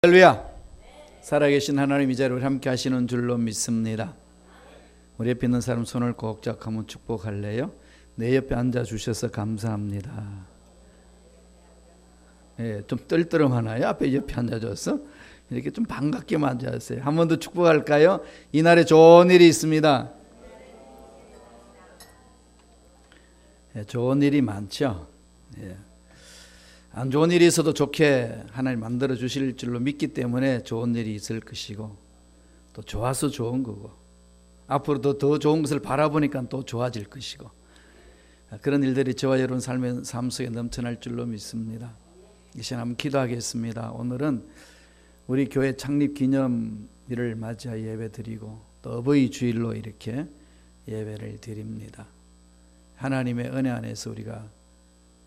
할렐루야. 살아계신 하나님 이 자리에 우리 함께 하시는 줄로 믿습니다. 우리 옆에 있는 사람 손을 꼭 잡고 한번 축복할래요? 내 옆에 앉아주셔서 감사합니다. 좀 떨떠름하나요? 앞에 옆에 앉아줘서 이렇게 좀 반갑게 앉아주세요. 한 번 더 축복할까요? 이날에 좋은 일이 있습니다. 좋은 일이 많죠. 안 좋은 일이 있어도 좋게 하나님 만들어 주실 줄로 믿기 때문에 좋은 일이 있을 것이고, 또 좋아서 좋은 거고, 앞으로도 더 좋은 것을 바라보니까 또 좋아질 것이고, 그런 일들이 저와 여러분 삶 속에 넘쳐날 줄로 믿습니다. 이 시간 한번 기도하겠습니다. 오늘은 우리 교회 창립 기념일을 맞이하여 예배 드리고, 또 어버이 주일로 이렇게 예배를 드립니다. 하나님의 은혜 안에서 우리가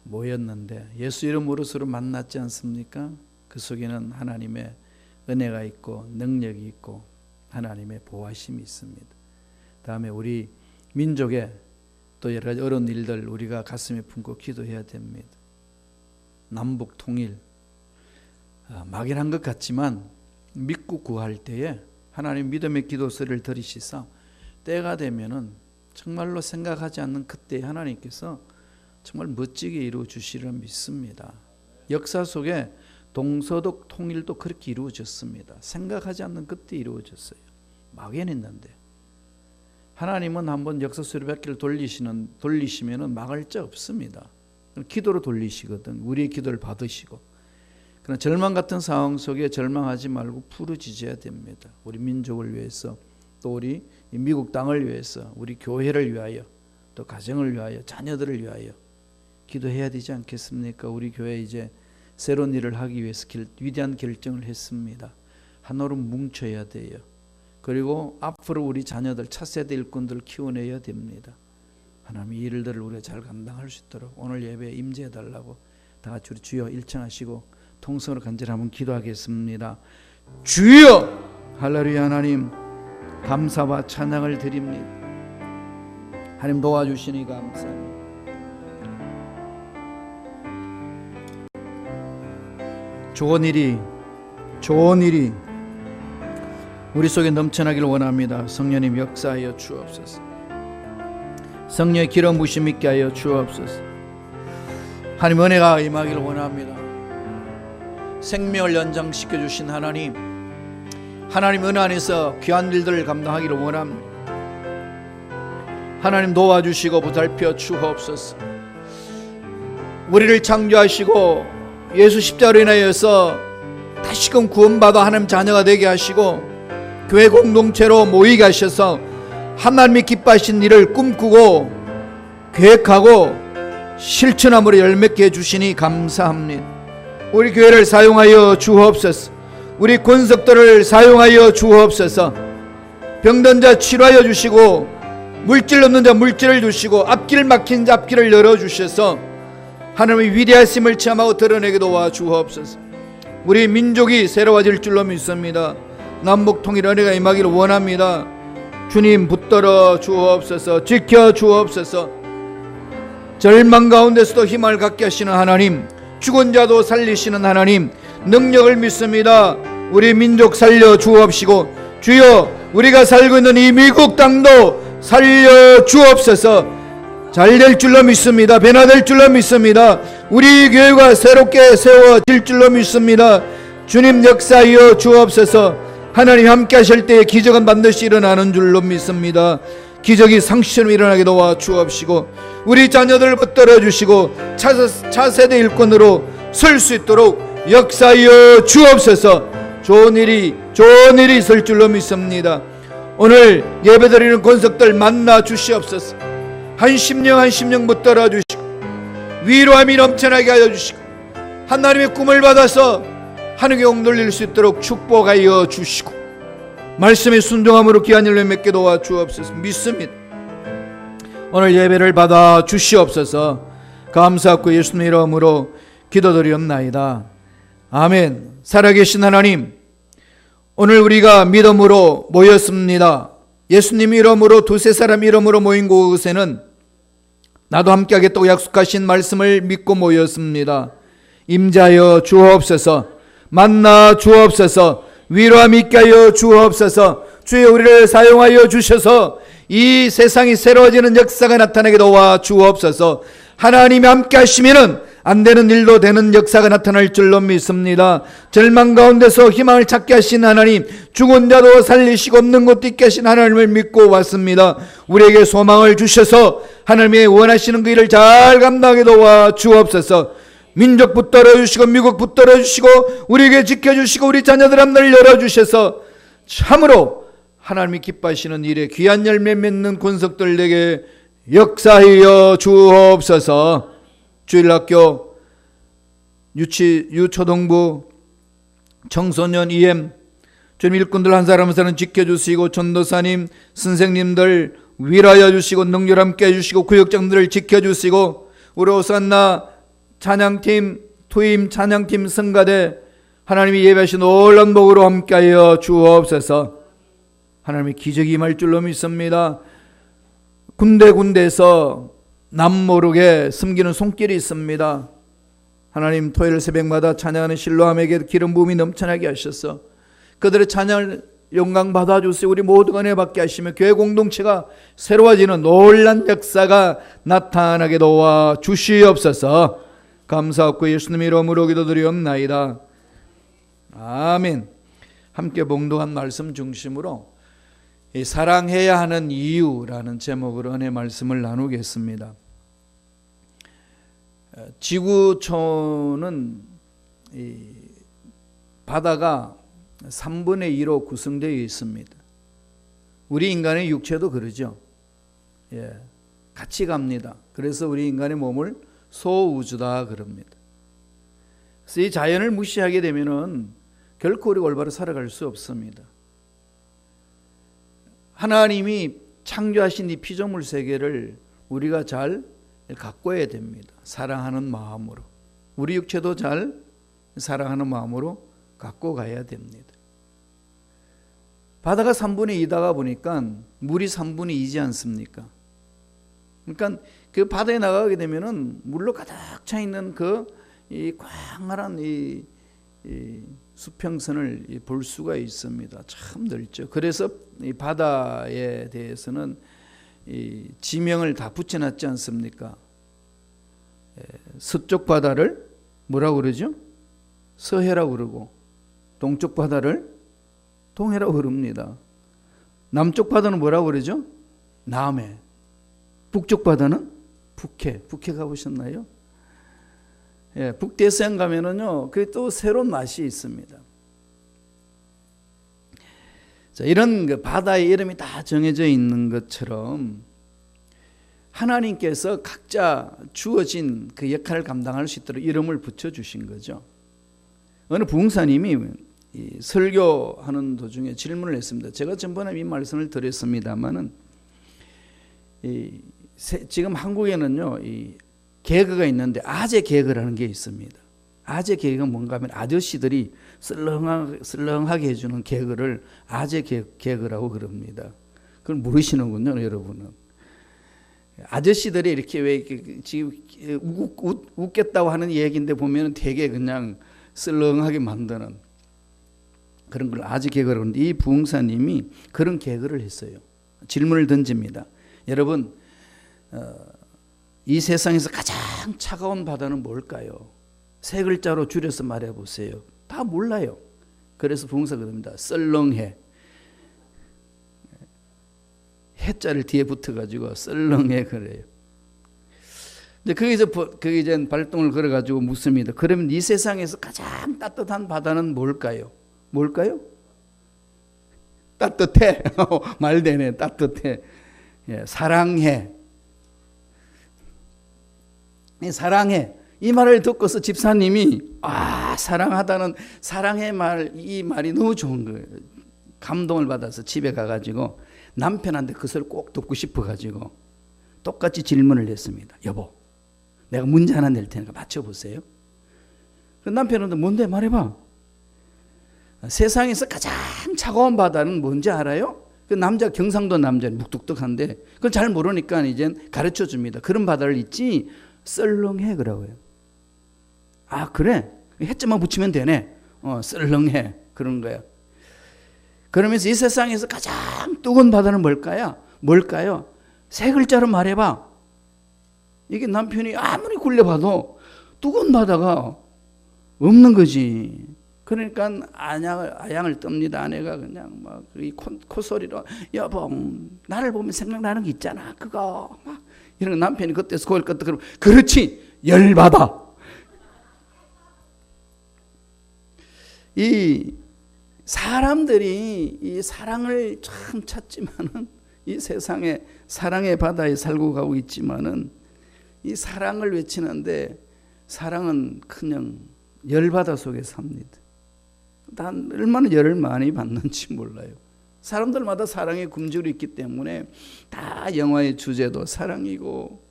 모였는데 예수 이름으로 서로 만났지 않습니까? 그 속에는 하나님의 은혜가 있고 능력이 있고 하나님의 보호하심이 있습니다. 다음에 우리 민족의 또 여러 가지 어려운 일들 우리가 가슴에 품고 기도해야 됩니다. 남북 통일 막연한 것 같지만 믿고 구할 때에 하나님 믿음의 기도 소리를 들으시사 때가 되면은 정말로 생각하지 않는 그때 하나님께서 정말 멋지게 이루어 주시리라 믿습니다. 역사 속에 동서독 통일도 그렇게 이루어졌습니다. 생각하지 않는 그때 이루어졌어요. 막연했는데 하나님은 한번 역사 수레바퀴를 돌리시면 막을 자 없습니다. 기도로 돌리시거든. 우리의 기도를 받으시고. 그러나 절망 같은 상황 속에 절망하지 말고 부르짖어야 됩니다. 우리 민족을 위해서, 또 우리 미국 땅을 위해서, 우리 교회를 위하여, 또 가정을 위하여, 자녀들을 위하여 기도해야 되지 않겠습니까? 우리 교회 이제 새로운 일을 하기 위해서 위대한 결정을 했습니다. 하나로 뭉쳐야 돼요. 그리고 앞으로 우리 자녀들 차세대 일꾼들을 키워내야 됩니다. 하나님 이 일들을 우리가 잘 감당할 수 있도록 오늘 예배에 임재해 달라고 다 같이 우리 주여 일청하시고 통성으로 간절히 한번 기도하겠습니다. 주여! 할렐루야. 하나님 감사와 찬양을 드립니다. 하나님 도와주시니 감사합니다. 좋은 일이 우리 속에 넘쳐나기를 원합니다. 성령님 역사하여 주옵소서. 성령의 기름 부심 있게 하여 주옵소서. 하나님 은혜가 임하기를 원합니다. 생명을 연장시켜 주신 하나님 은혜 안에서 귀한 일들을 감당하기를 원합니다. 하나님 도와주시고 보살펴 주옵소서. 우리를 창조하시고 예수 십자가로 인하여서 다시금 구원받아 하나님 자녀가 되게 하시고 교회 공동체로 모이게 하셔서 하나님이 기뻐하신 일을 꿈꾸고 계획하고 실천함으로 열매케 해주시니 감사합니다. 우리 교회를 사용하여 주옵소서. 우리 권석들을 사용하여 주옵소서. 병든 자 치료하여 주시고 물질 없는 자 물질을 주시고 앞길 막힌 자 앞길을 열어주셔서 하나님의 위대하심을 체험하고 드러내게 도와주옵소서. 우리 민족이 새로워질 줄로 믿습니다. 남북 통일 은혜가 임하기를 원합니다. 주님 붙들어 주옵소서. 지켜 주옵소서. 절망 가운데서도 힘을 갖게 하시는 하나님, 죽은 자도 살리시는 하나님 능력을 믿습니다. 우리 민족 살려 주옵시고 주여 우리가 살고 있는 이 미국 땅도 살려 주옵소서. 잘 될 줄로 믿습니다. 변화될 줄로 믿습니다. 우리 교회가 새롭게 세워질 줄로 믿습니다. 주님 역사하여 주옵소서. 하나님 함께 하실 때에 기적은 반드시 일어나는 줄로 믿습니다. 기적이 상시처럼 일어나게 도와 주옵시고 우리 자녀들을 붙들어 주시고 차세대 일꾼으로 설 수 있도록 역사하여 주옵소서. 좋은 일이 있을 줄로 믿습니다. 오늘 예배드리는 권석들 만나 주시옵소서. 한 심령 붙들어 주시고 위로함이 넘쳐나게 하여 주시고 하나님의 꿈을 받아서 하늘에 옥돌릴 수 있도록 축복하여 주시고 말씀에 순종함으로 귀한 일을 맺게 도와 주옵소서. 믿습니다. 오늘 예배를 받아 주시옵소서. 감사하고 예수님의 이름으로 기도드리옵나이다. 아멘. 살아계신 하나님, 오늘 우리가 믿음으로 모였습니다. 예수님 이름으로 두세 사람 이름으로 모인 곳에는 나도 함께하겠다고 약속하신 말씀을 믿고 모였습니다. 임자여 주옵소서. 만나 주옵소서. 위로함 있게 하여 주옵소서. 주여 우리를 사용하여 주셔서 이 세상이 새로워지는 역사가 나타나게 도와 주옵소서. 하나님이 함께 하시면은 안 되는 일도 되는 역사가 나타날 줄로 믿습니다. 절망 가운데서 희망을 찾게 하신 하나님, 죽은 자도 살리시고 없는 것도 있게 하신 하나님을 믿고 왔습니다. 우리에게 소망을 주셔서 하나님의 원하시는 그 일을 잘 감당하게 도와 주옵소서. 민족 붙들어 주시고 미국 붙들어 주시고 우리에게 지켜주시고 우리 자녀들 앞을 열어주셔서 참으로 하나님이 기뻐하시는 일에 귀한 열매 맺는 권속들에게 역사하여 주옵소서. 주일학교, 유초동부, 청소년 EM, 주님 일꾼들 한 사람 한 사람 지켜주시고 전도사님, 선생님들 위로하여 주시고 능률 함께 해주시고 구역장들을 지켜주시고 우리 오산나 찬양팀, 투임 찬양팀 성가대 하나님이 예배하신 놀라운 복으로 함께하여 주옵소서. 하나님의 기적이 임할 줄로 믿습니다. 군데군데에서 남모르게 숨기는 손길이 있습니다. 하나님 토요일 새벽마다 찬양하는 실로암에게 기름 부음이 넘쳐나게 하셔서 그들의 찬양을 영광 받아주세요. 우리 모두가 은혜 받게 하시며 교회 공동체가 새로워지는 놀란 역사가 나타나게 도와 주시옵소서. 감사하고 예수님 이름으로 기도드리옵나이다. 아멘. 함께 봉독한 말씀 중심으로 이 사랑해야 하는 이유라는 제목으로 은혜 말씀을 나누겠습니다. 지구촌은 이 바다가 3분의 2로 구성되어 있습니다. 우리 인간의 육체도 그러죠. 예, 같이 갑니다. 그래서 우리 인간의 몸을 소우주다 그럽니다. 그래서 이 자연을 무시하게 되면은 결코 우리가 올바로 살아갈 수 없습니다. 하나님이 창조하신 이 피조물 세계를 우리가 잘 가꿔야 됩니다. 사랑하는 마음으로. 우리 육체도 잘 사랑하는 마음으로 갖고 가야 됩니다. 바다가 3분의 2다가 보니까 물이 3분의 2지 않습니까? 그러니까 그 바다에 나가게 되면은 물로 가득 차 있는 이 광활한 이 수평선을 볼 수가 있습니다. 참 넓죠. 그래서 이 바다에 대해서는 이 지명을 다 붙여놨지 않습니까? 서쪽 바다를 뭐라고 그러죠? 서해라고 그러고 동쪽 바다를 동해라고 그럽니다. 남쪽 바다는 뭐라고 그러죠? 남해. 북쪽 바다는 북해. 북해 가보셨나요? 예, 북대서양 가면은요, 그게 또 새로운 맛이 있습니다. 자, 이런 그 바다의 이름이 다 정해져 있는 것처럼 하나님께서 각자 주어진 그 역할을 감당할 수 있도록 이름을 붙여주신 거죠. 어느 부흥사님이 이 설교하는 도중에 질문을 했습니다. 제가 전번에 이 말씀을 드렸습니다만은 지금 한국에는요, 이 개그가 있는데 아재 개그라는 게 있습니다. 아재 개그가 뭔가 하면 아저씨들이 쓸렁하게 해주는 개그를 아재 개그라고 그럽니다. 그걸 모르시는군요, 여러분은. 아저씨들이 이렇게 왜 지금 웃겠다고 하는 얘기인데 보면 되게 그냥 쓸렁하게 만드는 그런 걸 아재 개그라고 하는데 이 부흥사님이 그런 개그를 했어요. 질문을 던집니다. 여러분, 이 세상에서 가장 차가운 바다는 뭘까요? 세 글자로 줄여서 말해보세요. 다 몰라요. 그래서 부흥사가 그럽니다. 썰렁해. 해자를 뒤에 붙어가지고 썰렁해 그래요. 근데 거기서 발동을 걸어가지고 묻습니다. 그러면 이 세상에서 가장 따뜻한 바다는 뭘까요? 뭘까요? 따뜻해. 말 되네. 따뜻해. 예, 사랑해. 사랑해. 이 말을 듣고서 집사님이 사랑하다는 사랑의 말, 이 말이 너무 좋은 거예요. 감동을 받아서 집에 가가지고 남편한테 그 소리를 꼭 듣고 싶어가지고 똑같이 질문을 했습니다. 여보, 내가 문제 하나 낼 테니까 맞춰보세요. 그 남편은 뭔데 말해봐. 세상에서 가장 차가운 바다는 뭔지 알아요? 그 남자 경상도 남자는 묵뚝뚝한데 그걸 잘 모르니까 이제 가르쳐 줍니다. 그런 바다를 있지 썰렁해 그러고요. 아 그래? 해자만 붙이면 되네. 썰렁해. 그런 거야. 그러면서 이 세상에서 가장 뜨거운 바다는 뭘까요? 세 글자로 말해봐. 이게 남편이 아무리 굴려봐도 뜨거운 바다가 없는 거지. 그러니까 아양을 뜹니다. 아내가 그냥 막 이 콧소리로 여보 나를 보면 생각나는 게 있잖아. 그거 막 이런 남편이 그때서 고개를 끄덕 그렇지 열받아. 이 사람들이 이 사랑을 참 찾지만은 이 세상에 사랑의 바다에 살고 가고 있지만은 이 사랑을 외치는데 사랑은 그냥 열바다 속에 삽니다. 난 얼마나 열을 많이 받는지 몰라요. 사람들마다 사랑의 금줄이 있기 때문에 다 영화의 주제도 사랑이고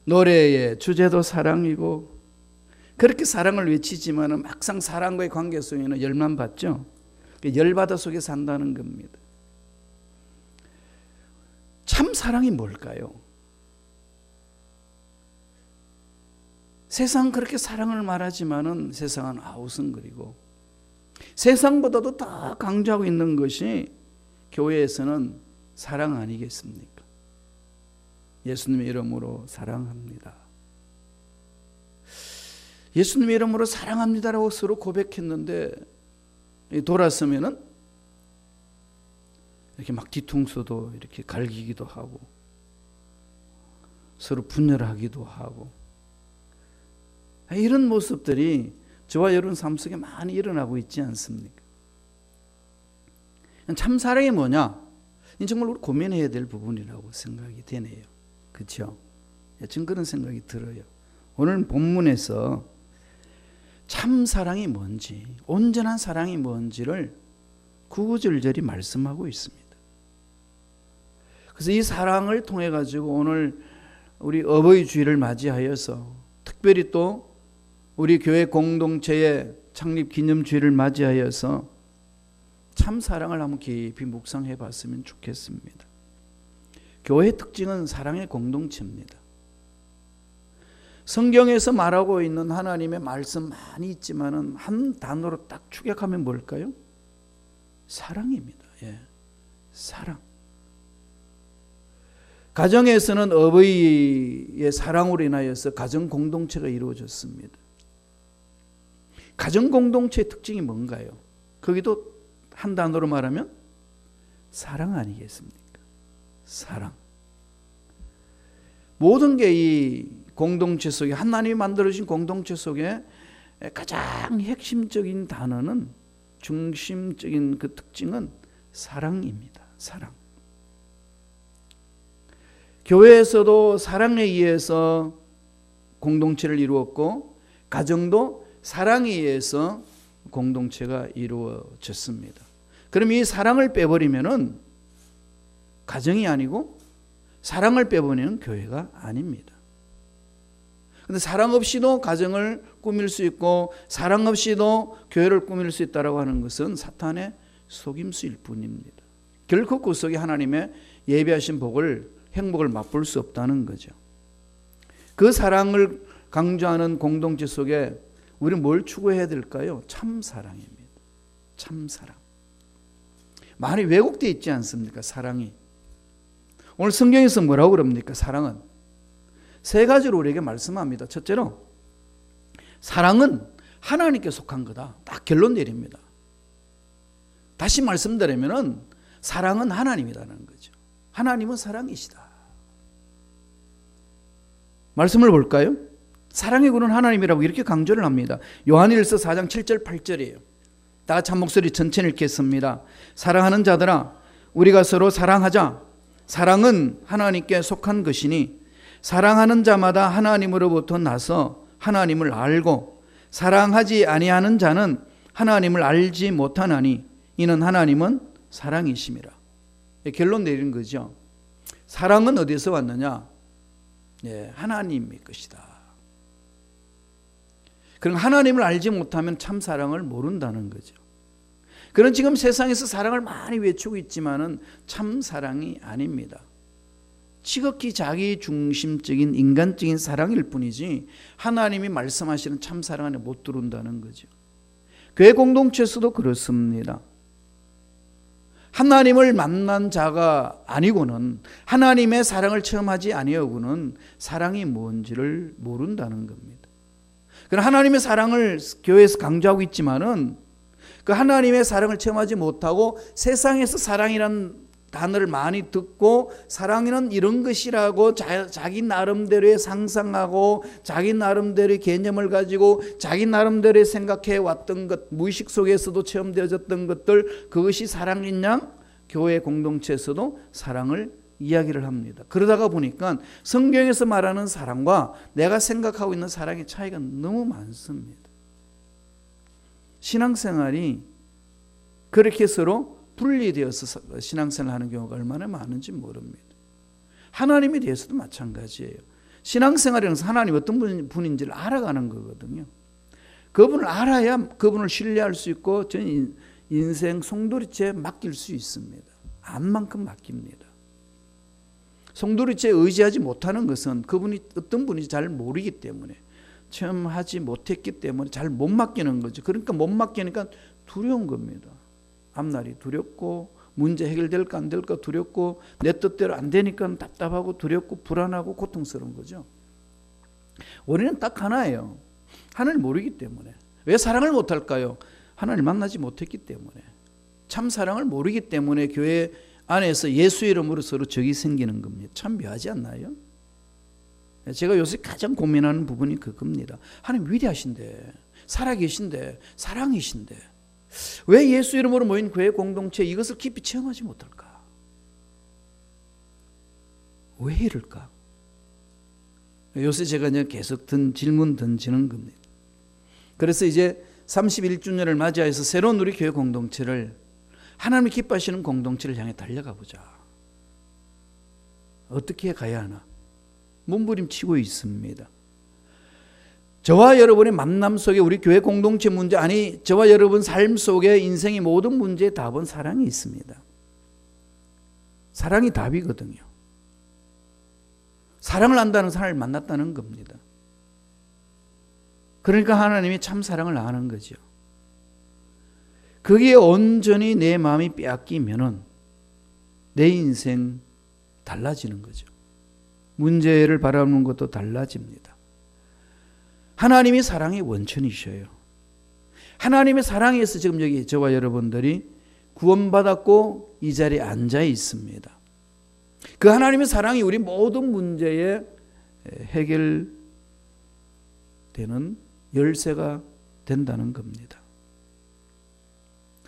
노래의 주제도 사랑이고 그렇게 사랑을 외치지만 막상 사랑과의 관계 속에는 열만 받죠. 열바다 속에 산다는 겁니다. 참 사랑이 뭘까요? 세상은 그렇게 사랑을 말하지만은 세상은 아우성거리고 세상보다도 더 강조하고 있는 것이 교회에서는 사랑 아니겠습니까? 예수님의 이름으로 사랑합니다. 예수님의 이름으로 사랑합니다라고 서로 고백했는데 돌아서면은 이렇게 막 뒤통수도 이렇게 갈기기도 하고 서로 분열하기도 하고 이런 모습들이 저와 여러분 삶 속에 많이 일어나고 있지 않습니까? 참 사랑이 뭐냐? 정말 우리 고민해야 될 부분이라고 생각이 되네요. 그렇죠? 지금 그런 생각이 들어요. 오늘 본문에서 참 사랑이 뭔지, 온전한 사랑이 뭔지를 구구절절히 말씀하고 있습니다. 그래서 이 사랑을 통해 가지고 오늘 우리 어버이 주일을 맞이하여서 특별히 또 우리 교회 공동체의 창립 기념주일을 맞이하여서 참 사랑을 한번 깊이 묵상해 봤으면 좋겠습니다. 교회의 특징은 사랑의 공동체입니다. 성경에서 말하고 있는 하나님의 말씀 많이 있지만은 한 단어로 딱 축약하면 뭘까요? 사랑입니다. 예. 사랑. 가정에서는 어버이의 사랑으로 인하여서 가정 공동체가 이루어졌습니다. 가정 공동체의 특징이 뭔가요? 거기도 한 단어로 말하면 사랑 아니겠습니까? 사랑. 모든 게 이 공동체 속에 하나님이 만들어진 공동체 속에 가장 핵심적인 단어는 중심적인 그 특징은 사랑입니다. 사랑. 교회에서도 사랑에 의해서 공동체를 이루었고 가정도 사랑에 의해서 공동체가 이루어졌습니다. 그럼 이 사랑을 빼버리면은 가정이 아니고 사랑을 빼버리는 교회가 아닙니다. 그런데 사랑 없이도 가정을 꾸밀 수 있고 사랑 없이도 교회를 꾸밀 수 있다고 하는 것은 사탄의 속임수일 뿐입니다. 결코 그 속에 하나님의 예비하신 행복을 맛볼 수 없다는 거죠. 그 사랑을 강조하는 공동체 속에 우리는 뭘 추구해야 될까요? 참 사랑입니다. 참 사랑. 많이 왜곡되어 있지 않습니까? 사랑이. 오늘 성경에서 뭐라고 그럽니까? 사랑은 세 가지로 우리에게 말씀합니다. 첫째로 사랑은 하나님께 속한 거다. 딱 결론 내립니다. 다시 말씀드리면은 사랑은 하나님이라는 거죠. 하나님은 사랑이시다. 말씀을 볼까요? 사랑의 근원 하나님이라고 이렇게 강조를 합니다. 요한일서 4장 7절 8절이에요. 다 같이 한 목소리 전체를 읽겠습니다. 사랑하는 자들아 우리가 서로 사랑하자. 사랑은 하나님께 속한 것이니 사랑하는 자마다 하나님으로부터 나서 하나님을 알고 사랑하지 아니하는 자는 하나님을 알지 못하나니 이는 하나님은 사랑이심이라. 결론 내리는 거죠. 사랑은 어디서 왔느냐? 하나님의 것이다. 그럼 하나님을 알지 못하면 참 사랑을 모른다는 거죠. 그런 지금 세상에서 사랑을 많이 외치고 있지만은 참 사랑이 아닙니다. 지극히 자기 중심적인 인간적인 사랑일 뿐이지 하나님이 말씀하시는 참 사랑 안에 못 들어온다는 거죠. 교회 공동체에서도 그렇습니다. 하나님을 만난 자가 아니고는, 하나님의 사랑을 체험하지 아니하고는 사랑이 뭔지를 모른다는 겁니다. 그러나 하나님의 사랑을 교회에서 강조하고 있지만은 그 하나님의 사랑을 체험하지 못하고 세상에서 사랑이라는 단어를 많이 듣고 사랑이란 이런 것이라고 자기 나름대로의 상상하고 자기 나름대로의 개념을 가지고 자기 나름대로 생각해 왔던 것, 무의식 속에서도 체험되어졌던 것들, 그것이 사랑인 양 교회 공동체에서도 사랑을 이야기를 합니다. 그러다가 보니까 성경에서 말하는 사랑과 내가 생각하고 있는 사랑의 차이가 너무 많습니다. 신앙생활이 그렇게 서로 분리되어서 신앙생활을 하는 경우가 얼마나 많은지 모릅니다. 하나님에 대해서도 마찬가지예요. 신앙생활이라는 것은 하나님 어떤 분인지를 알아가는 거거든요. 그분을 알아야 그분을 신뢰할 수 있고 저는 인생 송두리째 맡길 수 있습니다. 암만큼 맡깁니다. 송두리째 의지하지 못하는 것은 그분이 어떤 분인지 잘 모르기 때문에, 체험하지 못했기 때문에 잘 못 맡기는 거죠. 그러니까 못 맡기니까 두려운 겁니다. 앞날이 두렵고 문제 해결될까 안 될까 두렵고 내 뜻대로 안 되니까 답답하고 두렵고 불안하고 고통스러운 거죠. 원인은 딱 하나예요. 하나님을 모르기 때문에. 왜 사랑을 못할까요? 하나님을 만나지 못했기 때문에. 참 사랑을 모르기 때문에 교회 안에서 예수 이름으로 서로 적이 생기는 겁니다. 참 묘하지 않나요? 제가 요새 가장 고민하는 부분이 그겁니다. 하나님 위대하신데, 살아계신데, 사랑이신데 왜 예수 이름으로 모인 교회 공동체 이것을 깊이 체험하지 못할까? 왜 이럴까? 요새 제가 계속 질문 던지는 겁니다. 그래서 이제 31주년을 맞이해서 새로운 우리 교회 공동체를, 하나님이 기뻐하시는 공동체를 향해 달려가 보자. 어떻게 가야 하나? 몸부림치고 있습니다. 저와 여러분의 만남 속에 우리 교회 공동체 문제, 아니 저와 여러분 삶 속에 인생의 모든 문제의 답은 사랑이 있습니다. 사랑이 답이거든요. 사랑을 안다는 사람을 만났다는 겁니다. 그러니까 하나님이 참 사랑을 아는 거죠. 거기에 온전히 내 마음이 빼앗기면은 내 인생 달라지는 거죠. 문제를 바라보는 것도 달라집니다. 하나님이 사랑의 원천이셔요. 하나님의 사랑에서 지금 여기 저와 여러분들이 구원받았고 이 자리에 앉아 있습니다. 그 하나님의 사랑이 우리 모든 문제에 해결되는 열쇠가 된다는 겁니다.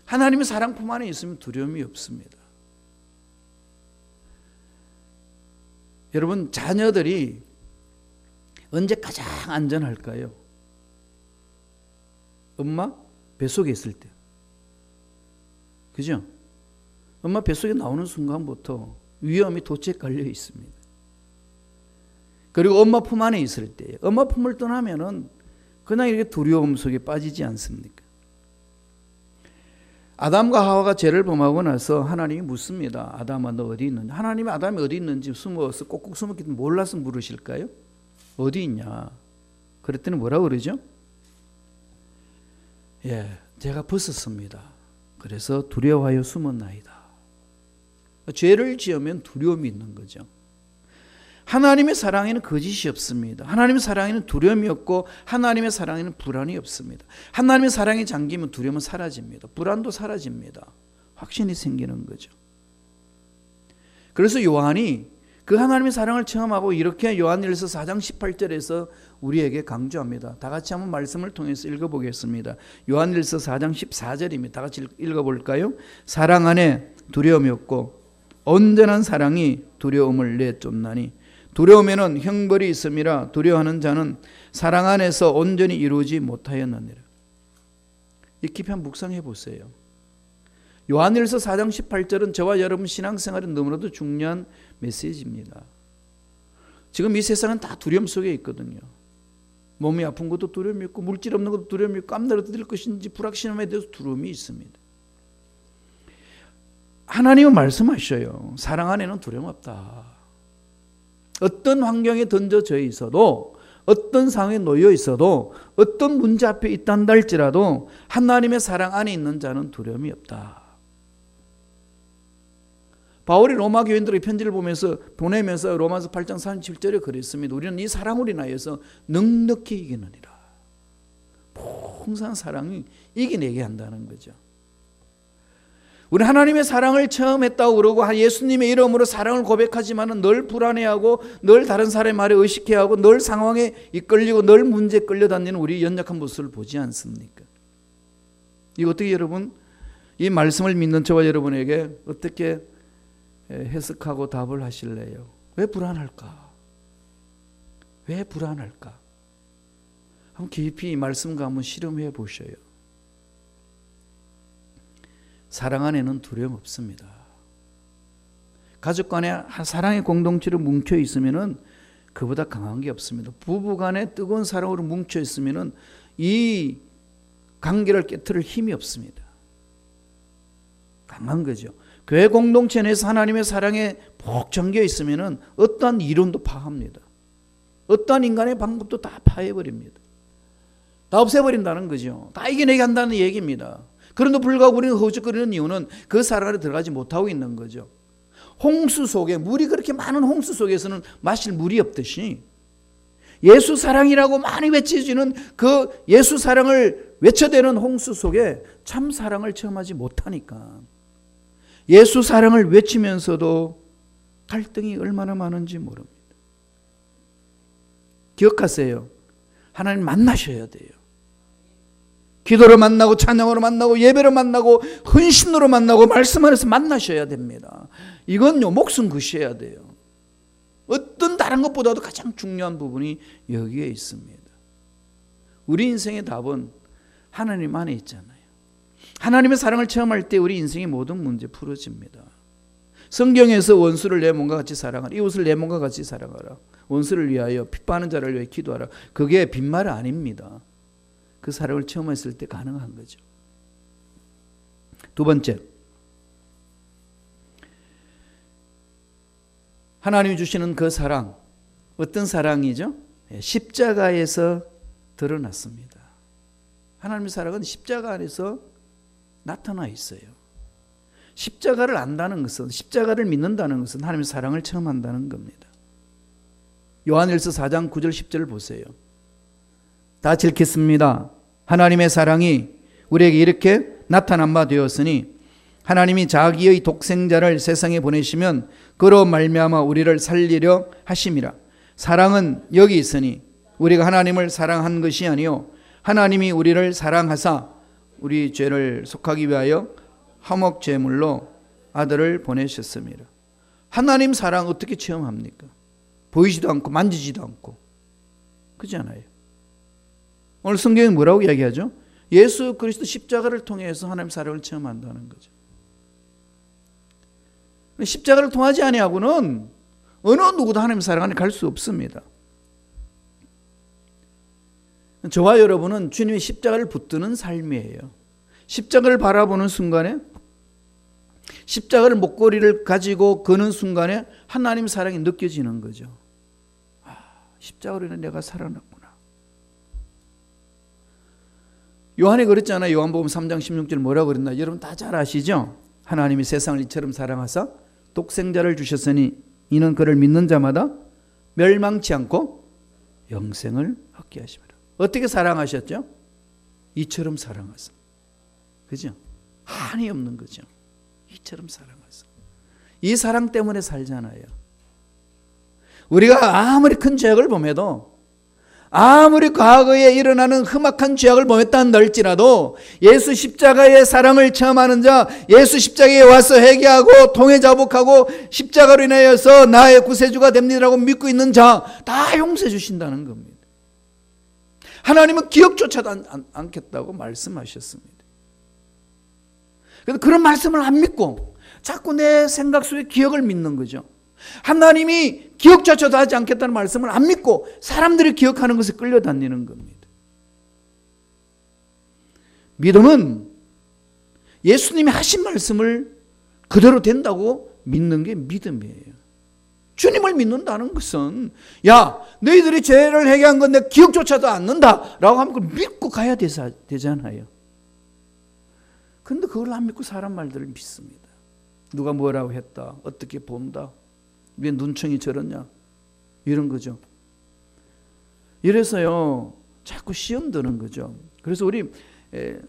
하나님의 사랑 품 안에 있으면 두려움이 없습니다. 여러분, 자녀들이 언제 가장 안전할까요? 엄마 뱃속에 있을 때. 그죠? 엄마 뱃속에 나오는 순간부터 위험이 돛에 깔려 있습니다. 그리고 엄마 품 안에 있을 때, 엄마 품을 떠나면은 그냥 이렇게 두려움 속에 빠지지 않습니까? 아담과 하와가 죄를 범하고 나서 하나님이 묻습니다. 아담아, 너 어디 있는지. 하나님이 아담이 어디 있는지 숨어서 꼭꼭 숨었기 때문에 몰라서 물으실까요? 어디 있냐? 그랬더니 뭐라고 그러죠? 제가 벗었습니다. 그래서 두려워하여 숨었나이다. 죄를 지으면 두려움이 있는 거죠. 하나님의 사랑에는 거짓이 없습니다. 하나님의 사랑에는 두려움이 없고 하나님의 사랑에는 불안이 없습니다. 하나님의 사랑이 잠기면 두려움은 사라집니다. 불안도 사라집니다. 확신이 생기는 거죠. 그래서 요한이 그 하나님의 사랑을 체험하고 이렇게 요한일서 4장 18절에서 우리에게 강조합니다. 다 같이 한번 말씀을 통해서 읽어보겠습니다. 요한일서 4장 14절입니다. 다 같이 읽어볼까요? 사랑 안에 두려움이 없고 온전한 사랑이 두려움을 내쫓나니 두려움에는 형벌이 있음이라 두려워하는 자는 사랑 안에서 온전히 이루지 못하였느니라. 이 깊이 한번 묵상해 보세요. 요한일서 4장 18절은 저와 여러분 신앙생활은 너무나도 중요한 메시지입니다. 지금 이 세상은 다 두려움 속에 있거든요. 몸이 아픈 것도 두려움이 있고 물질 없는 것도 두려움이 있고 앞날 어떻게 될 것인지 불확실함에 대해서 두려움이 있습니다. 하나님은 말씀하셔요. 사랑 안에는 두려움 없다. 어떤 환경에 던져져 있어도 어떤 상황에 놓여 있어도 어떤 문제 앞에 있단다 할지라도 하나님의 사랑 안에 있는 자는 두려움이 없다. 바울이 로마 교인들의 편지를 보내면서 로마서 8장 37절에 그랬습니다. 우리는 이 사랑으로 인하여서 넉넉히 이기느니라. 풍성한 사랑이 이겨내게 한다는 거죠. 우리 하나님의 사랑을 처음 했다고 그러고 예수님의 이름으로 사랑을 고백하지만 늘 불안해하고 늘 다른 사람의 말에 의식해하고 늘 상황에 이끌리고 늘 문제에 끌려다니는 우리 연약한 모습을 보지 않습니까? 이거 어떻게 여러분 이 말씀을 믿는 저와 여러분에게 어떻게 해석하고 답을 하실래요? 왜 불안할까? 왜 불안할까? 한번 깊이 이 말씀과 한번 실험해 보셔요. 사랑 안에는 두려움 없습니다. 가족 간에 사랑의 공동체로 뭉쳐 있으면은 그보다 강한 게 없습니다. 부부 간에 뜨거운 사랑으로 뭉쳐 있으면은 이 관계를 깨트릴 힘이 없습니다. 강한 거죠. 교회 공동체 내에서 하나님의 사랑에 푹 잠겨 있으면은 어떠한 이론도 파합니다. 어떠한 인간의 방법도 다 파해버립니다. 다 없애버린다는 거죠. 다 이겨내게 한다는 얘기입니다. 그런데 불구하고 우리는 허우적거리는 이유는 그 사랑 안에 들어가지 못하고 있는 거죠. 홍수 속에, 물이 그렇게 많은 홍수 속에서는 마실 물이 없듯이 예수 사랑이라고 많이 외쳐지는 그 예수 사랑을 외쳐대는 홍수 속에 참 사랑을 체험하지 못하니까 예수 사랑을 외치면서도 갈등이 얼마나 많은지 모릅니다. 기억하세요. 하나님 만나셔야 돼요. 기도로 만나고 찬양으로 만나고 예배로 만나고 헌신으로 만나고 말씀 안에서 만나셔야 됩니다. 이건요 목숨 거셔야 돼요. 어떤 다른 것보다도 가장 중요한 부분이 여기에 있습니다. 우리 인생의 답은 하나님 안에 있잖아요. 하나님의 사랑을 체험할 때 우리 인생의 모든 문제 풀어집니다. 성경에서 원수를 내 몸과 같이 사랑하라. 이웃을 내 몸과 같이 사랑하라. 원수를 위하여 핍박하는 자를 위해 기도하라. 그게 빈말 아닙니다. 그 사랑을 체험했을 때 가능한 거죠. 두 번째, 하나님이 주시는 그 사랑, 어떤 사랑이죠? 십자가에서 드러났습니다. 하나님의 사랑은 십자가 안에서 나타나 있어요. 십자가를 안다는 것은, 십자가를 믿는다는 것은 하나님의 사랑을 체험한다는 겁니다. 요한일서 4장 9절 10절을 보세요. 다 읽겠습니다. 하나님의 사랑이 우리에게 이렇게 나타난 바 되었으니 하나님이 자기의 독생자를 세상에 보내시면 그로 말미암아 우리를 살리려 하심이라. 사랑은 여기 있으니 우리가 하나님을 사랑한 것이 아니요 하나님이 우리를 사랑하사 우리 죄를 속하기 위하여 화목 제물로 아들을 보내셨습니다. 하나님 사랑 어떻게 체험합니까? 보이지도 않고 만지지도 않고 그렇잖아요. 오늘 성경이 뭐라고 이야기하죠? 예수 그리스도 십자가를 통해서 하나님 사랑을 체험한다는 거죠. 십자가를 통하지 아니하고는 어느 누구도 하나님 사랑 안에 갈 수 없습니다. 저와 여러분은 주님의 십자가를 붙드는 삶이에요. 십자가를 바라보는 순간에, 십자가를 목걸이를 가지고 거는 순간에 하나님 사랑이 느껴지는 거죠. 십자가로 인해 내가 살아났구나. 요한이 그랬잖아요. 요한복음 3장 16절 뭐라고 그랬나? 여러분 다 잘 아시죠? 하나님이 세상을 이처럼 사랑하사 독생자를 주셨으니 이는 그를 믿는 자마다 멸망치 않고 영생을 얻게 하심이라. 어떻게 사랑하셨죠? 이처럼 사랑하사. 그죠? 한이 없는 거죠. 이처럼 사랑하사. 이 사랑 때문에 살잖아요. 우리가 아무리 큰 죄악을 범해도, 아무리 과거에 일어나는 험악한 죄악을 범했다 할지라도 예수 십자가의 사랑을 체험하는 자, 예수 십자가에 와서 회개하고 통회 자복하고 십자가로 인하여서 나의 구세주가 됩니다라고 믿고 있는 자 다 용서해 주신다는 겁니다. 하나님은 기억조차도 않겠다고 말씀하셨습니다. 그래서 그런 말씀을 안 믿고 자꾸 내 생각 속에 기억을 믿는 거죠. 하나님이 기억조차도 하지 않겠다는 말씀을 안 믿고 사람들이 기억하는 것에 끌려다니는 겁니다. 믿음은 예수님이 하신 말씀을 그대로 된다고 믿는 게 믿음이에요. 주님을 믿는다는 것은 야 너희들이 죄를 회개한 건 내 기억조차도 않는다 라고 하면 그걸 믿고 가야 되잖아요. 그런데 그걸 안 믿고 사람 말들을 믿습니다. 누가 뭐라고 했다, 어떻게 본다, 왜 눈청이 저러냐, 이런 거죠. 이래서요 자꾸 시험 드는 거죠. 그래서 우리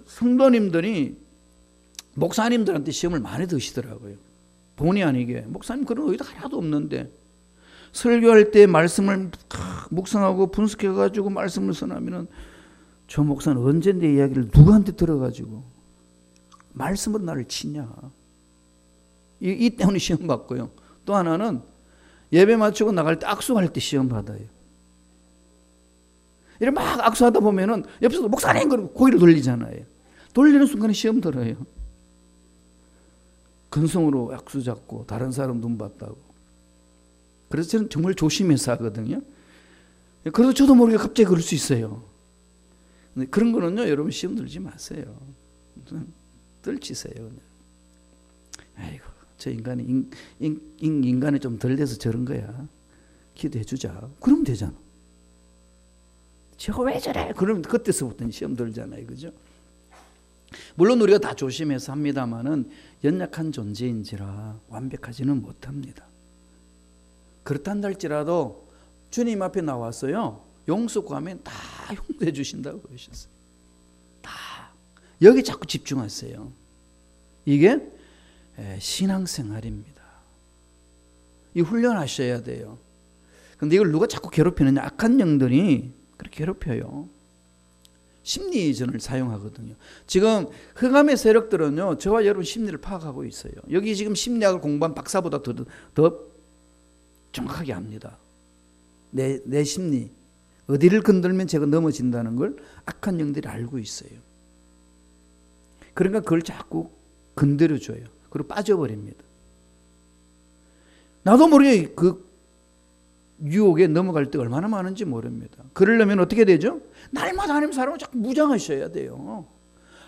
성도님들이 목사님들한테 시험을 많이 드시더라고요. 본의 아니게 목사님 그런 의도 하나도 없는데 설교할 때 말씀을 묵상하고 분석해가지고 말씀을 전하면은 저 목사는 언제 내 이야기를 누구한테 들어가지고 말씀으로 나를 치냐, 이 때문에 시험 받고요. 또 하나는 예배 마치고 나갈 때 악수할 때 시험 받아요. 이렇게 막 악수하다 보면은 옆에서 목사님 그러고 고개를 돌리잖아요. 돌리는 순간에 시험 들어요. 근성으로 악수 잡고 다른 사람 눈 봤다고. 그래서 저는 정말 조심해서 하거든요. 그래서 저도 모르게 갑자기 그럴 수 있어요. 근데 그런 거는요, 여러분 시험 들지 마세요. 떨치세요. 그냥. 아이고, 저 인간이 인간이 좀 덜 돼서 저런 거야. 기도해 주자. 그러면 되잖아. 저거 왜 저래? 그러면 그때서부터 시험 들잖아요, 그죠? 물론 우리가 다 조심해서 합니다만은 연약한 존재인지라 완벽하지는 못합니다. 그렇단다 할지라도 주님 앞에 나왔어요. 용서 구하면 다 용서해 주신다고 그러셨어요. 다. 여기 자꾸 집중하세요. 이게 신앙생활입니다. 이 훈련하셔야 돼요. 근데 이걸 누가 자꾸 괴롭히느냐? 악한 영들이 그렇게 괴롭혀요. 심리전을 사용하거든요. 지금 흑암의 세력들은요, 저와 여러분 심리를 파악하고 있어요. 여기 지금 심리학을 공부한 박사보다 더 정확하게 압니다. 내 심리, 어디를 건들면 제가 넘어진다는 걸 악한 영들이 알고 있어요. 그러니까 그걸 자꾸 건드려줘요. 그리고 빠져버립니다. 나도 모르게 그 유혹에 넘어갈 때 얼마나 많은지 모릅니다. 그러려면 어떻게 되죠? 날마다 하나님 사람을 자꾸 무장하셔야 돼요.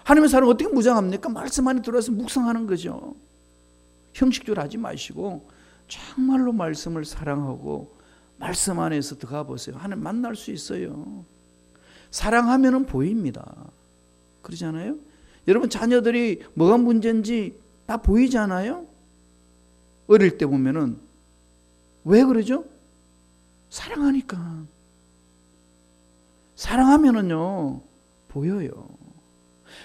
하나님의 사람을 어떻게 무장합니까? 말씀 안에 들어와서 묵상하는 거죠. 형식적으로 하지 마시고 정말로 말씀을 사랑하고 말씀 안에서 들어가 보세요. 하나님 만날 수 있어요. 사랑하면은 보입니다. 그러잖아요? 여러분 자녀들이 뭐가 문제인지 다 보이잖아요? 어릴 때 보면은 왜 그러죠? 사랑하니까. 사랑하면은요 보여요.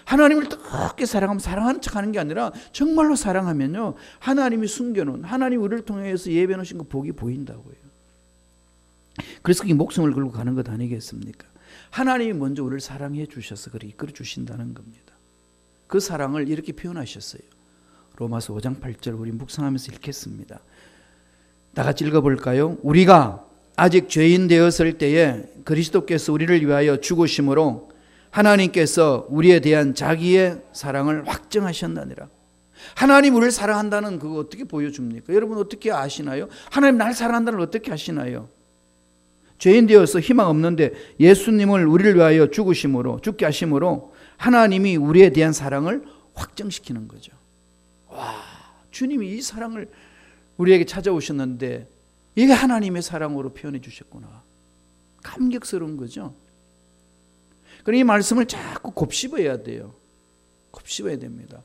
하나님을 뜨겁게 사랑하면 사랑하는 척하는 게 아니라 정말로 사랑하면요 하나님이 숨겨놓은, 하나님 우리를 통해서 예배 놓으신 그 복이 보인다고요. 그래서 그게 목숨을 걸고 가는 것 아니겠습니까? 하나님이 먼저 우리를 사랑해 주셔서 그렇게 이끌어 주신다는 겁니다. 그 사랑을 이렇게 표현하셨어요. 로마서 5장 8절 우리 묵상하면서 읽겠습니다. 다 같이 읽어볼까요? 우리가 아직 죄인 되었을 때에 그리스도께서 우리를 위하여 죽으심으로 하나님께서 우리에 대한 자기의 사랑을 확증하셨느니라. 하나님 우리를 사랑한다는 그거 어떻게 보여줍니까? 여러분 어떻게 아시나요? 하나님 날 사랑한다는 걸 어떻게 아시나요? 죄인 되어서 희망 없는데 예수님을 우리를 위하여 죽게 하심으로 하나님이 우리에 대한 사랑을 확증시키는 거죠. 와, 주님이 이 사랑을 우리에게 찾아오셨는데 이게 하나님의 사랑으로 표현해 주셨구나. 감격스러운 거죠. 그러니 이 말씀을 자꾸 곱씹어야 돼요. 곱씹어야 됩니다.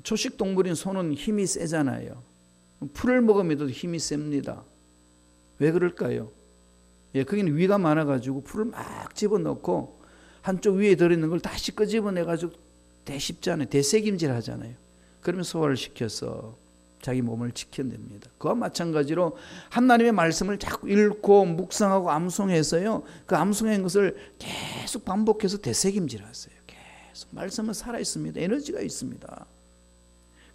초식 동물인 소는 힘이 세잖아요. 풀을 먹으면도 힘이 셉니다. 왜 그럴까요? 거기는 위가 많아가지고 풀을 막 집어넣고 한쪽 위에 들어있는 걸 다시 끄집어내가지고 대씹잖아요. 대세김질 하잖아요. 그러면 소화를 시켜서 자기 몸을 지켜냅니다. 그와 마찬가지로 하나님의 말씀을 자꾸 읽고 묵상하고 암송해서요. 그 암송한 것을 계속 반복해서 되새김질하세요. 계속 말씀은 살아있습니다. 에너지가 있습니다.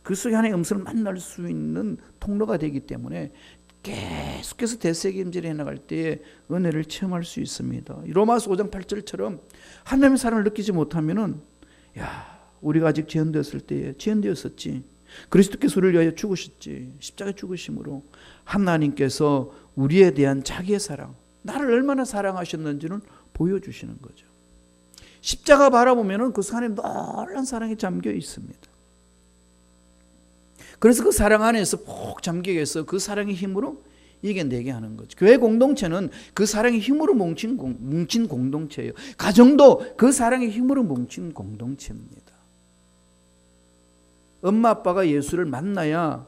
그 속에 하나님의 음성을 만날 수 있는 통로가 되기 때문에 계속해서 되새김질해 나갈 때에 은혜를 체험할 수 있습니다. 로마서 5장 8절처럼 하나님의 사랑을 느끼지 못하면은 우리가 아직 죄인되었을 때에 죄인되었었지. 그리스도께서 우리를 위하여 죽으셨지. 십자가에 죽으심으로 하나님께서 우리에 대한 자기의 사랑, 나를 얼마나 사랑하셨는지는 보여주시는 거죠. 십자가 바라보면 그 안에 놀라운 사랑이 잠겨 있습니다. 그래서 그 사랑 안에서 푹 잠겨 있어 그 사랑의 힘으로 이겨내게 하는 거죠. 교회 공동체는 그 사랑의 힘으로 뭉친 공동체예요. 가정도 그 사랑의 힘으로 뭉친 공동체입니다. 엄마 아빠가 예수를 만나야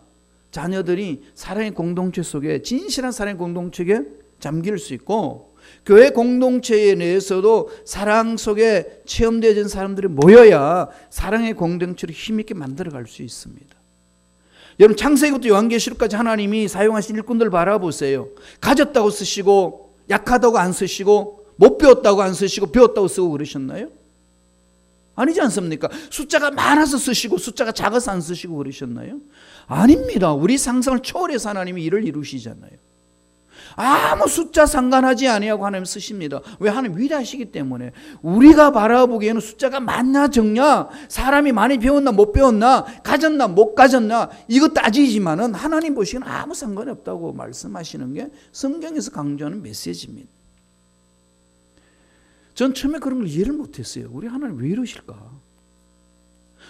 자녀들이 사랑의 공동체 속에, 진실한 사랑의 공동체에 잠길 수 있고, 교회 공동체 내에서도 사랑 속에 체험되어진 사람들이 모여야 사랑의 공동체를 힘있게 만들어갈 수 있습니다. 여러분, 창세기부터 요한계시록까지 하나님이 사용하신 일꾼들 바라보세요. 가졌다고 쓰시고, 약하다고 안 쓰시고, 못 배웠다고 안 쓰시고, 배웠다고 쓰고 그러셨나요? 아니지 않습니까? 숫자가 많아서 쓰시고 숫자가 작아서 안 쓰시고 그러셨나요? 아닙니다. 우리 상상을 초월해서 하나님이 일을 이루시잖아요. 아무 숫자 상관하지 아니하고 하나님 쓰십니다. 왜? 하나님 위대하시기 때문에. 우리가 바라보기에는 숫자가 많냐 적냐, 사람이 많이 배웠나 못 배웠나, 가졌나 못 가졌나, 이거 따지지만은 하나님 보시기에는 아무 상관이 없다고 말씀하시는 게 성경에서 강조하는 메시지입니다. 전 처음에 그런 걸 이해를 못했어요. 우리 하나님 왜 이러실까?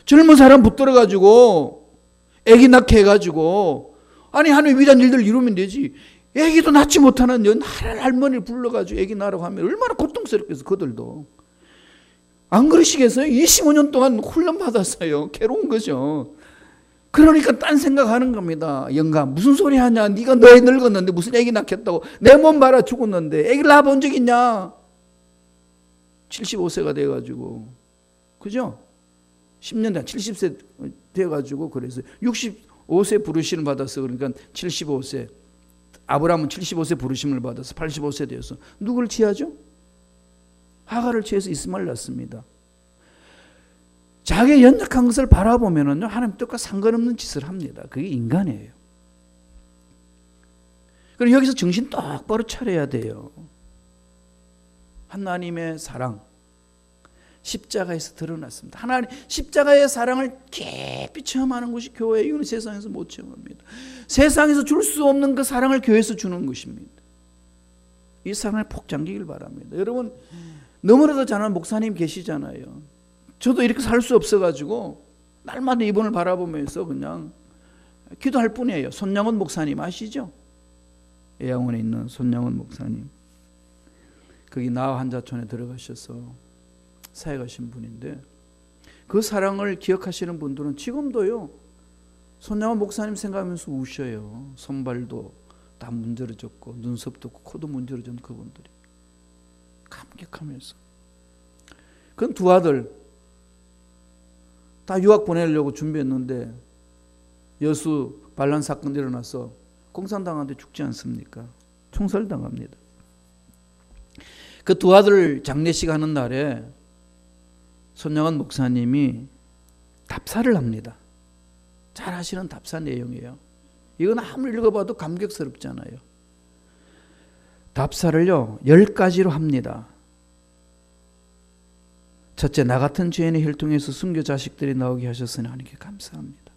젊은 사람 붙들어가지고 애기 낳게 해가지고, 아니 하나님 위대한 일들 이루면 되지. 애기도 낳지 못하는 할머니를 불러가지고 애기 낳으라고 하면 얼마나 고통스럽겠어. 그들도 안 그러시겠어요? 25년 동안 훈련 받았어요. 괴로운 거죠. 그러니까 딴 생각하는 겁니다. 영감 무슨 소리 하냐, 네가 너애 늙었는데 무슨 애기 낳겠다고. 내 몸 봐라, 죽었는데 애기를 낳아본 적 있냐. 75세가 돼가지고, 그죠? 10년 전 70세 돼가지고 그래서 65세 부르심을 받았어. 그러니까 75세. 아브라함은 75세 부르심을 받아서 85세 되어서 누구를 취하죠? 하갈을 취해서 이스마엘 낳습니다. 자기의 연약한 것을 바라보면은요, 하나님 뜻과 상관없는 짓을 합니다. 그게 인간이에요. 그럼 여기서 정신 똑바로 차려야 돼요. 하나님의 사랑, 십자가에서 드러났습니다. 하나님 십자가의 사랑을 깊이 체험하는 것이 교회예요. 이건 세상에서 못 체험합니다. 세상에서 줄 수 없는 그 사랑을 교회에서 주는 것입니다. 이 사랑을 폭장기길 바랍니다. 여러분, 너무나도 잘하는 목사님 계시잖아요. 저도 이렇게 살 수 없어가지고 날마다 이분을 바라보면서 그냥 기도할 뿐이에요. 손양원 목사님 아시죠? 예양원에 있는 손양원 목사님. 거기 나와 한자촌에 들어가셔서 사역하신 분인데, 그 사랑을 기억하시는 분들은 지금도요, 손양원 목사님 생각하면서 우셔요. 손발도 다 문드러졌고 눈썹도 없고 코도 문드러진 그분들이 감격하면서. 그 두 아들 다 유학 보내려고 준비했는데 여수 반란 사건 일어나서 공산당한테 죽지 않습니까? 총살당합니다. 그 두 아들 장례식 하는 날에 손양원 목사님이 답사를 합니다. 잘 아시는 답사 내용이에요. 이건 아무리 읽어봐도 감격스럽잖아요. 답사를요 10가지로 합니다. 첫째, 나 같은 죄인의 혈통에서 순교 자식들이 나오게 하셨으니 하나님께 감사합니다.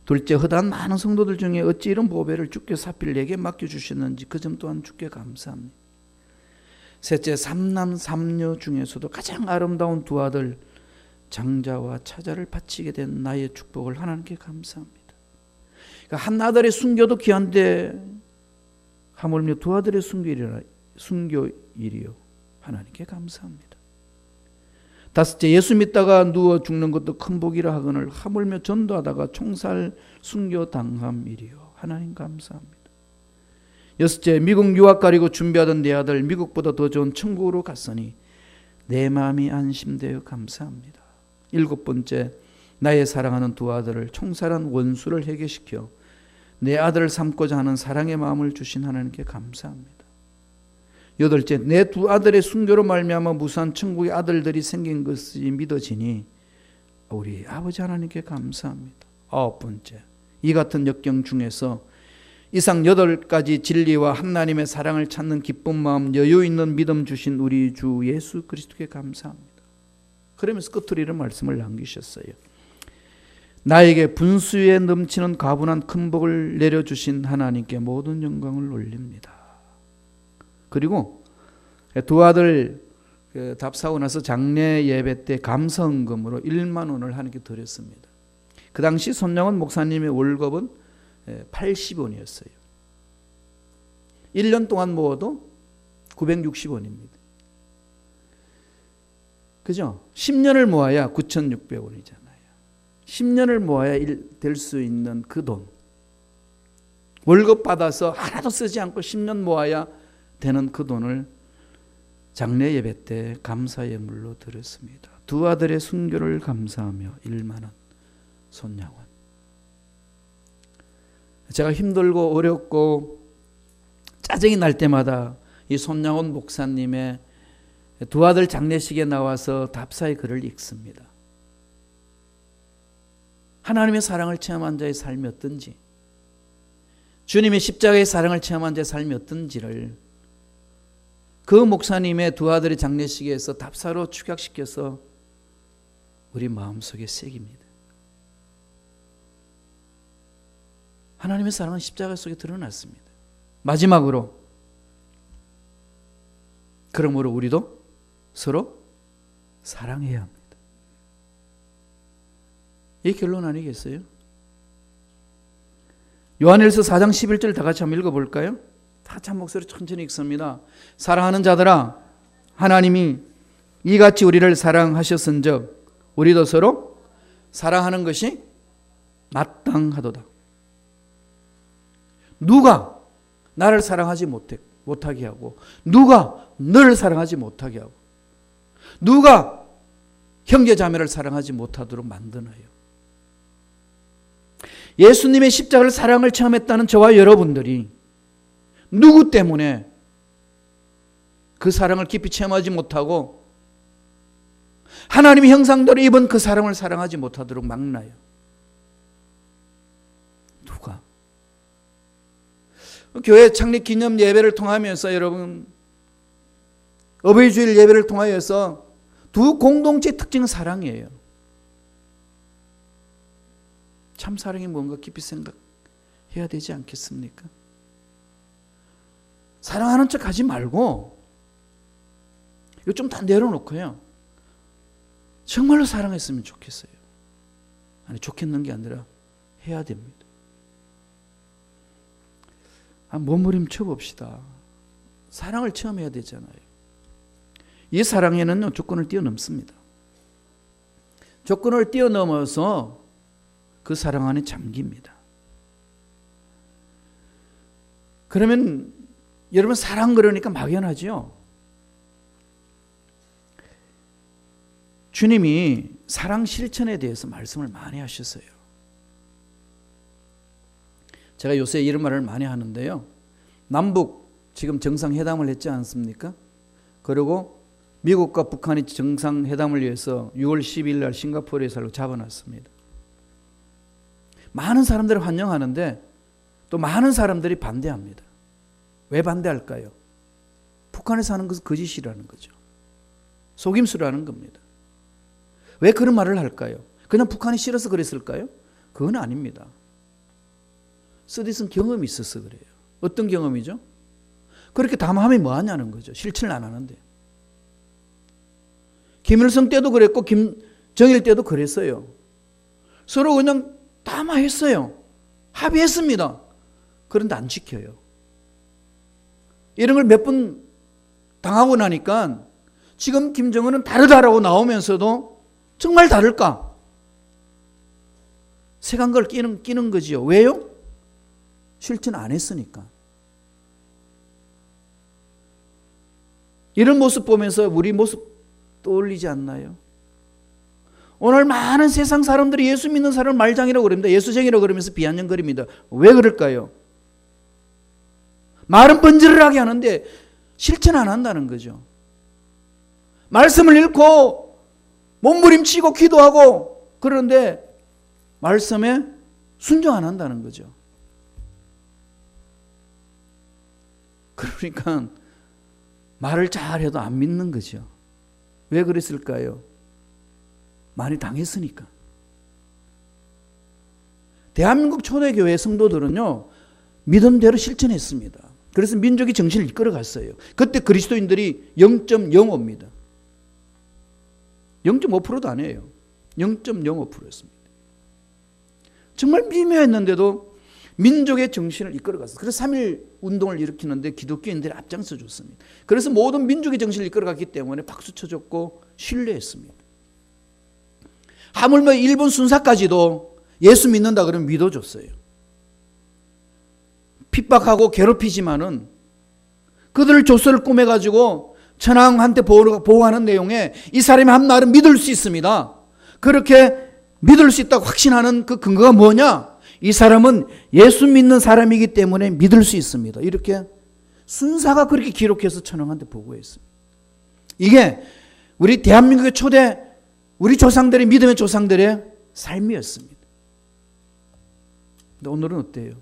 둘째, 허다한 많은 성도들 중에 어찌 이런 보배를 주께서 하필 내게 맡겨주셨는지 그 점 또한 주께 감사합니다. 셋째, 삼남 삼녀 중에서도 가장 아름다운 두 아들 장자와 차자를 바치게 된 나의 축복을 하나님께 감사합니다. 그러니까 한 아들의 순교도 귀한데 하물며 두 아들의 순교일이요 하나님께 감사합니다. 다섯째, 예수 믿다가 누워 죽는 것도 큰 복이라 하거늘 하물며 전도하다가 총살 순교 당함이리요 하나님 감사합니다. 여섯째, 미국 유학 가려고 준비하던 내 아들 미국보다 더 좋은 천국으로 갔으니 내 마음이 안심되어 감사합니다. 일곱 번째, 나의 사랑하는 두 아들을 총살한 원수를 해결시켜 내 아들을 삼고자 하는 사랑의 마음을 주신 하나님께 감사합니다. 여덟째, 내 두 아들의 순교로 말미암아 무수한 천국의 아들들이 생긴 것이 믿어지니 우리 아버지 하나님께 감사합니다. 아홉 번째, 이 같은 역경 중에서 이상 8가지 진리와 하나님의 사랑을 찾는 기쁜 마음, 여유 있는 믿음 주신 우리 주 예수 그리스도께 감사합니다. 그러면서 끝으로 이런 말씀을 남기셨어요. 나에게 분수에 넘치는 가분한 큰 복을 내려주신 하나님께 모든 영광을 올립니다. 그리고 두 아들 답사하고 나서 장례 예배 때 감사헌금으로 1만 원을 하나님께 드렸습니다. 그 당시 손양원 목사님의 월급은 80원이었어요. 1년 동안 모아도 960원입니다. 그죠? 10년을 모아야 9,600원이잖아요. 10년을 모아야 될 수 있는 그 돈. 월급 받아서 하나도 쓰지 않고 10년 모아야 되는 그 돈을 장례 예배 때 감사 예물로 드렸습니다. 두 아들의 순교를 감사하며 1만 원 손양원. 제가 힘들고 어렵고 짜증이 날 때마다 이 손양원 목사님의 두 아들 장례식에 나와서 답사의 글을 읽습니다. 하나님의 사랑을 체험한 자의 삶이 어떤지, 주님의 십자가의 사랑을 체험한 자의 삶이 어떤지를 그 목사님의 두 아들의 장례식에서 답사로 축약시켜서 우리 마음속에 새깁니다. 하나님의 사랑은 십자가 속에 드러났습니다. 마지막으로, 그러므로 우리도 서로 사랑해야 합니다. 이 결론 아니겠어요? 요한일서 4장 11절 다 같이 한번 읽어볼까요? 다 참 목소리 천천히 읽습니다. 사랑하는 자들아, 하나님이 이같이 우리를 사랑하셨은즉 우리도 서로 사랑하는 것이 마땅하도다. 누가 나를 사랑하지 못하게 하고, 누가 너를 사랑하지 못하게 하고, 누가 형제 자매를 사랑하지 못하도록 만드나요? 예수님의 십자가를 사랑을 체험했다는 저와 여러분들이 누구 때문에 그 사랑을 깊이 체험하지 못하고 하나님의 형상대로 입은 그 사랑을 사랑하지 못하도록 막나요? 누가? 교회 창립 기념 예배를 통하면서 여러분, 어버이 주일 예배를 통하여서 두 공동체의 특징은 사랑이에요. 참 사랑이 뭔가 깊이 생각해야 되지 않겠습니까? 사랑하는 척 하지 말고 이거 좀 다 내려놓고요, 정말로 사랑했으면 좋겠어요. 아니, 좋겠는 게 아니라 해야 됩니다. 몸부림쳐 봅시다. 사랑을 체험해야 되잖아요. 이 사랑에는 조건을 뛰어넘습니다. 조건을 뛰어넘어서 그 사랑 안에 잠깁니다. 그러면 여러분, 사랑 그러니까 막연하죠? 주님이 사랑 실천에 대해서 말씀을 많이 하셨어요. 제가 요새 이런 말을 많이 하는데요, 남북 지금 정상회담을 했지 않습니까? 그리고 미국과 북한이 정상회담을 위해서 6월 10일 날 싱가포르에서 잡아놨습니다. 많은 사람들이 환영하는데 또 많은 사람들이 반대합니다. 왜 반대할까요? 북한에서 하는 것은 거짓이라는 거죠. 속임수라는 겁니다. 왜 그런 말을 할까요? 그냥 북한이 싫어서 그랬을까요? 그건 아닙니다. 쓰디쓴 경험이 있어서 그래요. 어떤 경험이죠? 그렇게 담화하면 뭐하냐는 거죠. 실천을 안 하는데. 김일성 때도 그랬고 김정일 때도 그랬어요. 서로 그냥 담화했어요. 합의했습니다. 그런데 안 지켜요. 이런 걸 몇 번 당하고 나니까 지금 김정은은 다르다라고 나오면서도 정말 다를까? 색안걸 끼는 거지요. 왜요? 실천 안 했으니까. 이런 모습 보면서 우리 모습 떠올리지 않나요? 오늘 많은 세상 사람들이 예수 믿는 사람을 말장이라고 그럽니다. 예수쟁이라고 그러면서 비아냥거립니다. 왜 그럴까요? 말은 번지르르하게 하는데 실천 안 한다는 거죠. 말씀을 읽고 몸부림치고 기도하고 그러는데 말씀에 순종 안 한다는 거죠. 그러니까 말을 잘해도 안 믿는 거죠. 왜 그랬을까요? 많이 당했으니까. 대한민국 초대교회 성도들은요, 믿음대로 실천했습니다. 그래서 민족이 정신을 이끌어갔어요. 그때 그리스도인들이 0.05입니다. 0.5%도 아니에요. 0.05%였습니다. 정말 미묘했는데도 민족의 정신을 이끌어갔어요. 그래서 3.1 운동을 일으키는데 기독교인들이 앞장서 줬습니다. 그래서 모든 민족의 정신을 이끌어갔기 때문에 박수 쳐줬고 신뢰했습니다. 하물며 일본 순사까지도 예수 믿는다 그러면 믿어줬어요. 핍박하고 괴롭히지만은 그들을 조서를 꾸며가지고 천황한테 보호하는 내용에 이 사람이 한 말은 믿을 수 있습니다. 그렇게 믿을 수 있다고 확신하는 그 근거가 뭐냐? 이 사람은 예수 믿는 사람이기 때문에 믿을 수 있습니다. 이렇게 순사가 그렇게 기록해서 천황한테 보고했습니다. 이게 우리 대한민국의 초대 우리 조상들의 믿음의 조상들의 삶이었습니다. 근데 오늘은 어때요?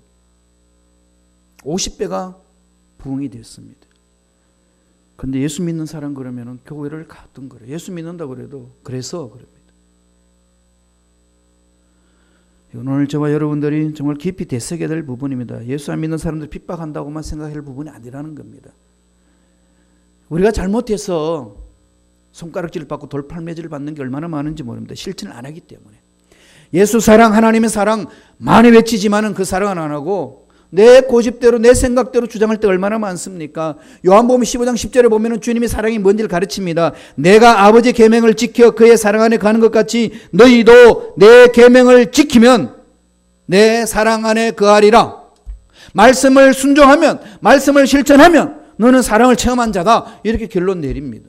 50배가 부흥이 됐습니다. 근데 예수 믿는 사람 그러면은 교회를 갔던 거래요. 예수 믿는다 그래도 그래서 그럽니다. 오늘 저와 여러분들이 정말 깊이 되새겨야 될 부분입니다. 예수 안 믿는 사람들 핍박한다고만 생각할 부분이 아니라는 겁니다. 우리가 잘못해서 손가락질을 받고 돌팔매질을 받는 게 얼마나 많은지 모릅니다. 실천을 안 하기 때문에. 예수 사랑, 하나님의 사랑 많이 외치지만은 그 사랑은 안 하고 내 고집대로 내 생각대로 주장할 때 얼마나 많습니까? 요한복음 15장 10절에 보면 주님의 사랑이 뭔지를 가르칩니다. 내가 아버지의 계명을 지켜 그의 사랑 안에 가는 것 같이 너희도 내 계명을 지키면 내 사랑 안에 거하리라. 말씀을 순종하면, 말씀을 실천하면 너는 사랑을 체험한 자다. 이렇게 결론 내립니다.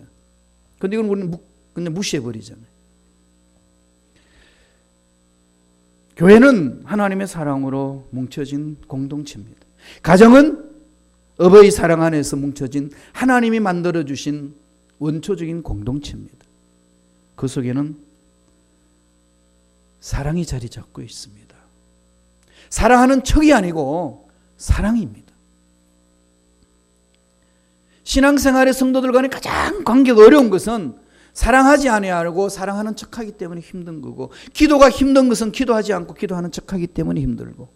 그런데 이건 우리는 그냥 무시해버리잖아요. 교회는 하나님의 사랑으로 뭉쳐진 공동체입니다. 가정은 어버이 사랑 안에서 뭉쳐진 하나님이 만들어주신 원초적인 공동체입니다. 그 속에는 사랑이 자리 잡고 있습니다. 사랑하는 척이 아니고 사랑입니다. 신앙생활의 성도들 간에 가장 관계가 어려운 것은 사랑하지 아니하고 사랑하는 척하기 때문에 힘든 거고, 기도가 힘든 것은 기도하지 않고 기도하는 척하기 때문에 힘들고,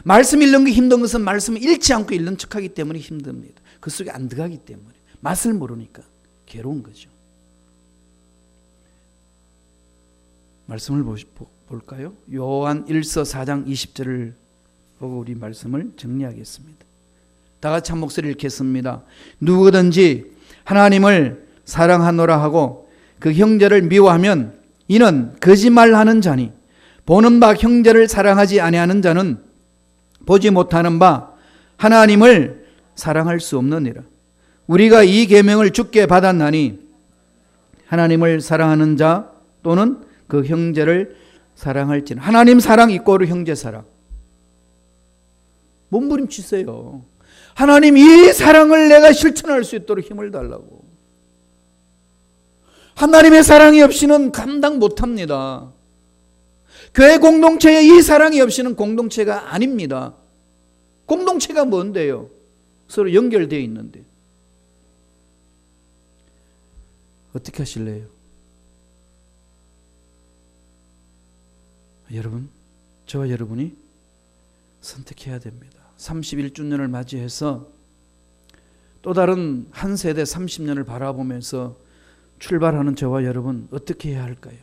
말씀 읽는 게 힘든 것은 말씀을 읽지 않고 읽는 척하기 때문에 힘듭니다. 그 속에 안 들어가기 때문에, 맛을 모르니까 괴로운 거죠. 말씀을 볼까요? 요한 1서 4장 20절을 보고 우리 말씀을 정리하겠습니다. 다 같이 한 목소리 읽겠습니다. 누구든지 하나님을 사랑하노라 하고 그 형제를 미워하면 이는 거짓말하는 자니 보는 바 형제를 사랑하지 아니하는 자는 보지 못하는 바 하나님을 사랑할 수 없느니라. 우리가 이 계명을 주께 받았나니 하나님을 사랑하는 자 또는 그 형제를 사랑할지는. 하나님 사랑 이꼬르 형제 사랑. 몸부림치세요. 하나님 이 사랑을 내가 실천할 수 있도록 힘을 달라고. 하나님의 사랑이 없이는 감당 못합니다. 교회 공동체에 이 사랑이 없이는 공동체가 아닙니다. 공동체가 뭔데요? 서로 연결되어 있는데. 어떻게 하실래요? 여러분, 저와 여러분이 선택해야 됩니다. 31주년을 맞이해서 또 다른 한 세대 30년을 바라보면서 출발하는 저와 여러분 어떻게 해야 할까요?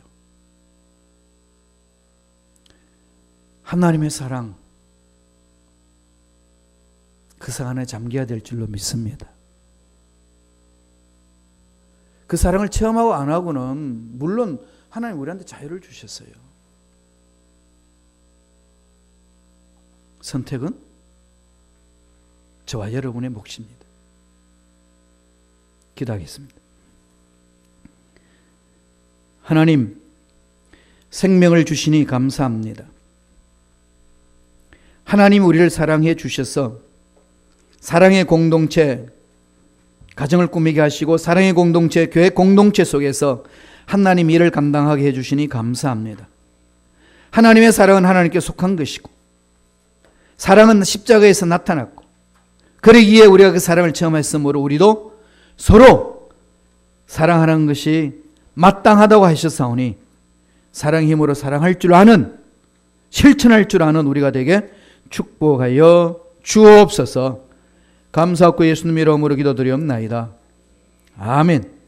하나님의 사랑, 그 사랑 안에 잠겨야 될 줄로 믿습니다. 그 사랑을 체험하고 안 하고는 물론 하나님 우리한테 자유를 주셨어요. 선택은 저와 여러분의 몫입니다. 기도하겠습니다. 하나님, 생명을 주시니 감사합니다. 하나님 우리를 사랑해 주셔서 사랑의 공동체, 가정을 꾸미게 하시고 사랑의 공동체, 교회 공동체 속에서 하나님 일을 감당하게 해주시니 감사합니다. 하나님의 사랑은 하나님께 속한 것이고 사랑은 십자가에서 나타났고, 그러기에 우리가 그 사랑을 체험했으므로 우리도 서로 사랑하는 것이 마땅하다고 하셨사오니 사랑의 힘으로 사랑할 줄 아는, 실천할 줄 아는 우리가 되게 축복하여 주옵소서. 감사하고 예수님 이름으로 기도드리옵나이다. 아멘.